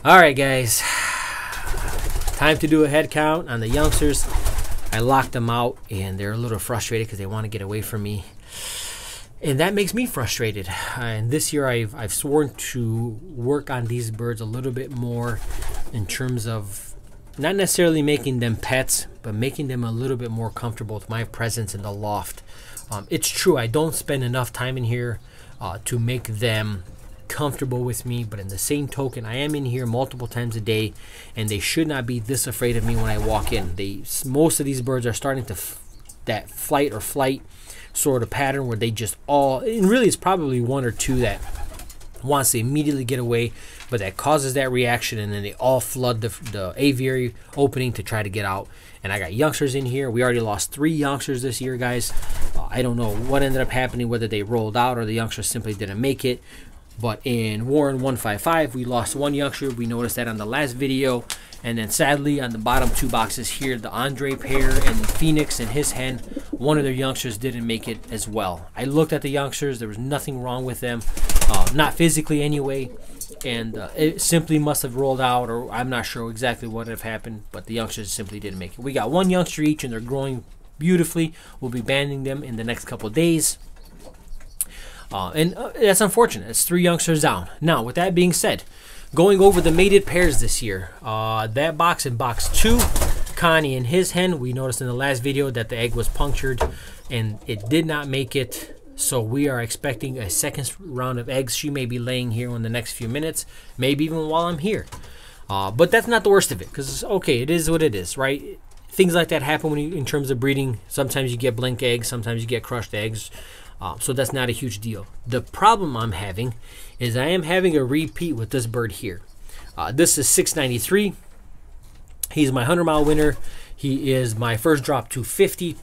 All right, guys, time to do a head count on the youngsters. I locked them out and they're a little frustrated because they want to get away from me, and that makes me frustrated. And this year I've sworn to work on these birds a little bit more in terms of not necessarily making them pets, but making them a little bit more comfortable with my presence in the loft. It's true, I don't spend enough time in here to make them comfortable with me, but in the same token, I am in here multiple times a day, and they should not be this afraid of me when I walk in. Most of these birds are starting to that flight or flight sort of pattern where they just all, and really it's probably one or two that wants to immediately get away, but that causes that reaction, and then they all flood the aviary opening to try to get out. And I got youngsters in here. We already lost 3 youngsters this year, guys. I don't know what ended up happening, whether they rolled out or the youngsters simply didn't make it. But in Warren 155, we lost 1 youngster. We noticed that on the last video. And then sadly, on the bottom 2 boxes here, the Andre pair and Phoenix and his hen, one of their youngsters didn't make it as well. I looked at the youngsters. There was nothing wrong with them, not physically anyway. And it simply must have rolled out, or I'm not sure exactly what have happened, but the youngsters simply didn't make it. We got 1 youngster each, and they're growing beautifully. We'll be banding them in the next couple of days. And that's unfortunate. It's 3 youngsters down. Now, with that being said, going over the mated pairs this year, that box in box 2, Connie and his hen, we noticed in the last video that the egg was punctured and it did not make it. So we are expecting a second round of eggs. She may be laying here in the next few minutes, maybe even while I'm here. But that's not the worst of it, because okay, it is what it is, right? Things like that happen when in terms of breeding. Sometimes you get blank eggs, sometimes you get crushed eggs. So that's not a huge deal. The problem I'm having is I am having a repeat with this bird here. This is 693. He's my 100-mile winner. He is my first drop 250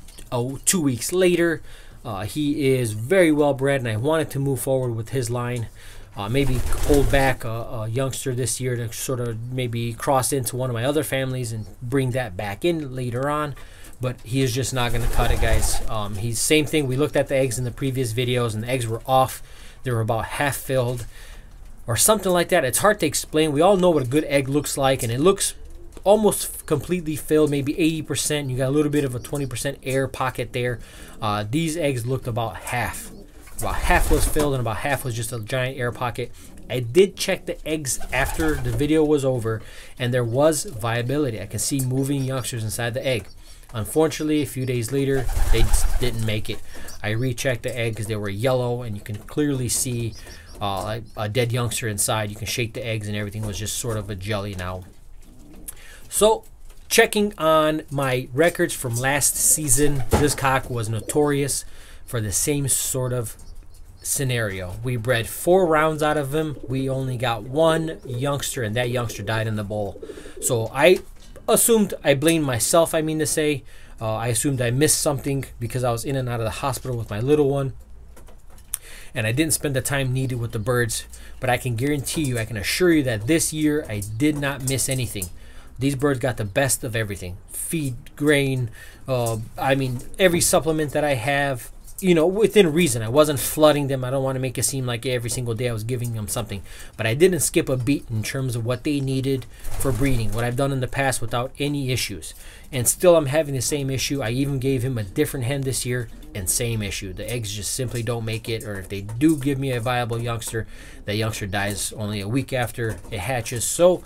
2 weeks later. He is very well bred, and I wanted to move forward with his line. Maybe hold back a youngster this year to sort of maybe cross into one of my other families and bring that back in later on. But he is just not going to cut it, guys. He's same thing. We looked at the eggs in the previous videos, and the eggs were off. They were about half filled or something like that. It's hard to explain. We all know what a good egg looks like, and it looks almost completely filled, maybe 80%. You got a little bit of a 20% air pocket there. These eggs looked about half. About half was filled, and about half was just a giant air pocket. I did check the eggs after the video was over, and there was viability. I can see moving youngsters inside the egg. Unfortunately, a few days later, they just didn't make it. I rechecked the egg because they were yellow, and you can clearly see a dead youngster inside. You can shake the eggs, and everything was just sort of a jelly now. So, checking on my records from last season, this cock was notorious for the same sort of scenario. We bred 4 rounds out of him. We only got 1 youngster, and that youngster died in the bowl. So I assumed, I blamed myself, I mean to say. I assumed I missed something because I was in and out of the hospital with my little one, and I didn't spend the time needed with the birds. But I can guarantee you, I can assure you that this year I did not miss anything. These birds got the best of everything. Feed, grain, I mean, every supplement that I have, you know, within reason. I wasn't flooding them. I don't want to make it seem like every single day I was giving them something. But I didn't skip a beat in terms of what they needed for breeding, what I've done in the past without any issues. And still I'm having the same issue. I even gave him a different hen this year, and same issue. The eggs just simply don't make it, or if they do give me a viable youngster, that youngster dies only a week after it hatches. So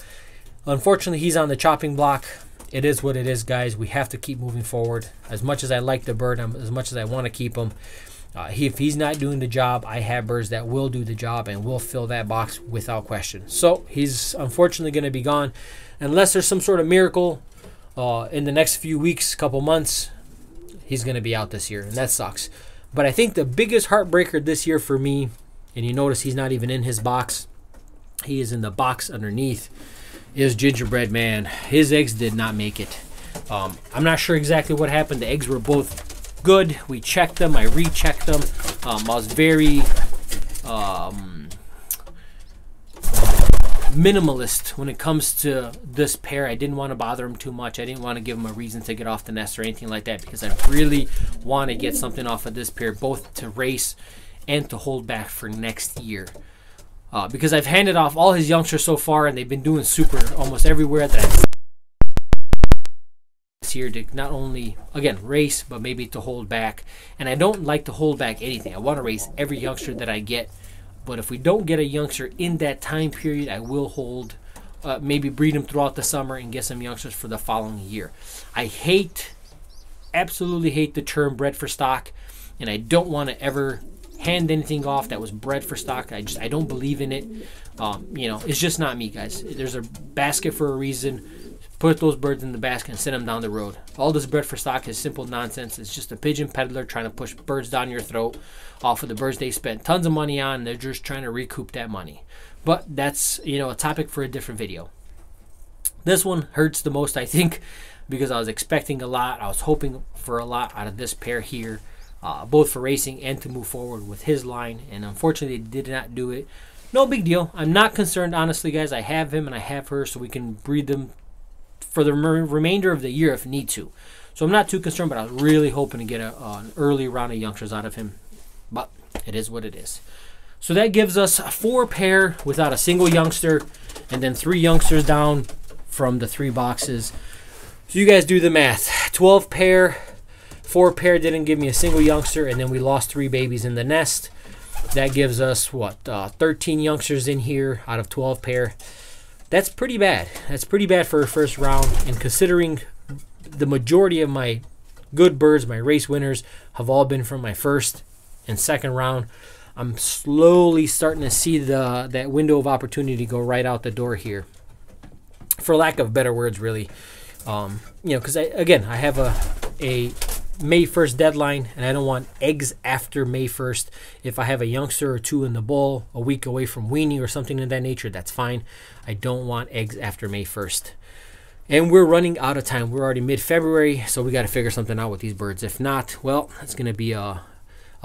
unfortunately, he's on the chopping block. It is what it is, guys. We have to keep moving forward. As much as I like the bird, as much as I want to keep him, if he's not doing the job, I have birds that will do the job and will fill that box without question. So he's unfortunately going to be gone unless there's some sort of miracle in the next few weeks, couple months. He's going to be out this year, and that sucks. But I think the biggest heartbreaker this year for me, and you notice he's not even in his box, he is in the box underneath, is Gingerbread Man. His eggs did not make it. I'm not sure exactly what happened. The eggs were both good. We checked them. I rechecked them. I was very minimalist when it comes to this pair. I didn't want to bother him too much. I didn't want to give him a reason to get off the nest or anything like that, because I really want to get something off of this pair, both to race and to hold back for next year. because I've handed off all his youngsters so far, and they've been doing super almost everywhere that I've here to not only, again, race, but maybe to hold back. And I don't like to hold back anything. I want to race every youngster that I get. But if we don't get a youngster in that time period, I will hold, maybe breed them throughout the summer and get some youngsters for the following year. I absolutely hate the term bred for stock, and I don't want to ever hand anything off that was bred for stock. I don't believe in it. You know, it's just not me, guys. There's a basket for a reason. Put those birds in the basket and send them down the road. All this bred for stock is simple nonsense. It's just a pigeon peddler trying to push birds down your throat off of the birds they spent tons of money on. They're just trying to recoup that money. But that's, you know, a topic for a different video. This one hurts the most, I think, because I was expecting a lot. I was hoping for a lot out of this pair here, both for racing and to move forward with his line. And unfortunately, they did not do it. No big deal. I'm not concerned, honestly, guys. I have him and I have her, so we can breed them for the remainder of the year if need to. So I'm not too concerned, but I was really hoping to get an early round of youngsters out of him. But it is what it is. So that gives us 4 pair without a single youngster, and then 3 youngsters down from the 3 boxes. So you guys do the math. 12 pair, 4 pair didn't give me a single youngster, and then we lost 3 babies in the nest. That gives us, what, 13 youngsters in here out of 12 pair. That's pretty bad. That's pretty bad for a first round. And considering the majority of my good birds, my race winners, have all been from my first and second round, I'm slowly starting to see that window of opportunity go right out the door here. For lack of better words, really. You know, because I have a May 1st deadline, and I don't want eggs after May 1st. If I have a youngster or 2 in the bowl a week away from weaning or something of that nature, that's fine. I don't want eggs after May 1st. And we're running out of time. We're already mid-February, so we got to figure something out with these birds. If not, well, it's going to be a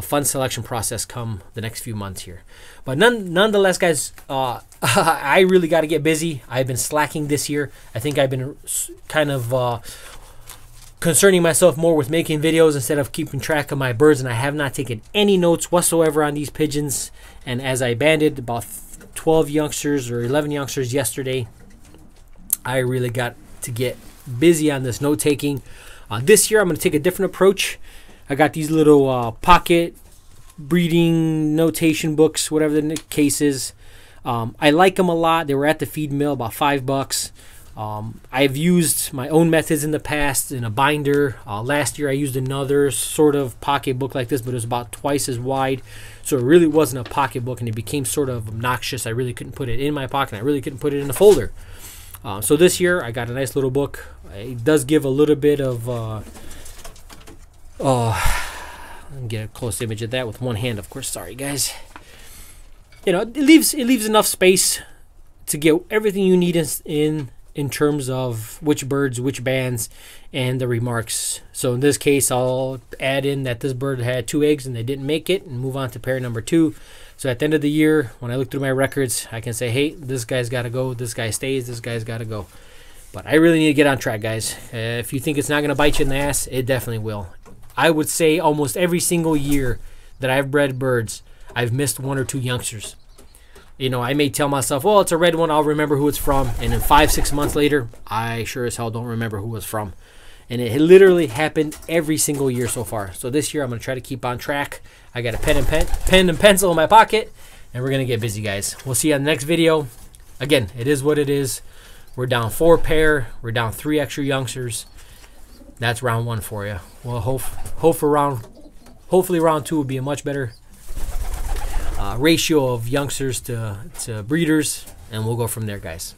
fun selection process come the next few months here. But nonetheless, guys, I really got to get busy. I've been slacking this year. I think I've been kind of concerning myself more with making videos instead of keeping track of my birds, and I have not taken any notes whatsoever on these pigeons. And as I banded about 12 youngsters or 11 youngsters yesterday, I really got to get busy on this note taking. This year I'm going to take a different approach. I got these little pocket breeding notation books, whatever the case is. I like them a lot. They were at the feed mill, about $5. I've used my own methods in the past in a binder. Last year I used another sort of pocket book like this, but it was about twice as wide. So it really wasn't a pocket book, and it became sort of obnoxious. I really couldn't put it in my pocket. I really couldn't put it in a folder. So this year I got a nice little book. It does give a little bit of... get a close image of that with one hand, of course. Sorry, guys. You know, it leaves enough space to get everything you need in terms of which birds, which bands, and the remarks. So in this case, I'll add in that this bird had 2 eggs and they didn't make it, and move on to pair number 2. So at the end of the year, when I look through my records, I can say, hey, this guy's got to go, this guy stays, this guy's got to go. But I really need to get on track, guys. If you think it's not going to bite you in the ass, it definitely will. I would say almost every single year that I've bred birds, I've missed 1 or 2 youngsters. You know, I may tell myself, well, it's a red one, I'll remember who it's from. And then 5-6 months later, I sure as hell don't remember who it's from. And it literally happened every single year so far. So this year, I'm going to try to keep on track. I got a pen and pencil in my pocket, and we're going to get busy, guys. We'll see you on the next video. Again, it is what it is. We're down 4 pair. We're down 3 extra youngsters. That's round 1 for you. Well, hopefully round 2 will be a much better ratio of youngsters to breeders, and we'll go from there, guys.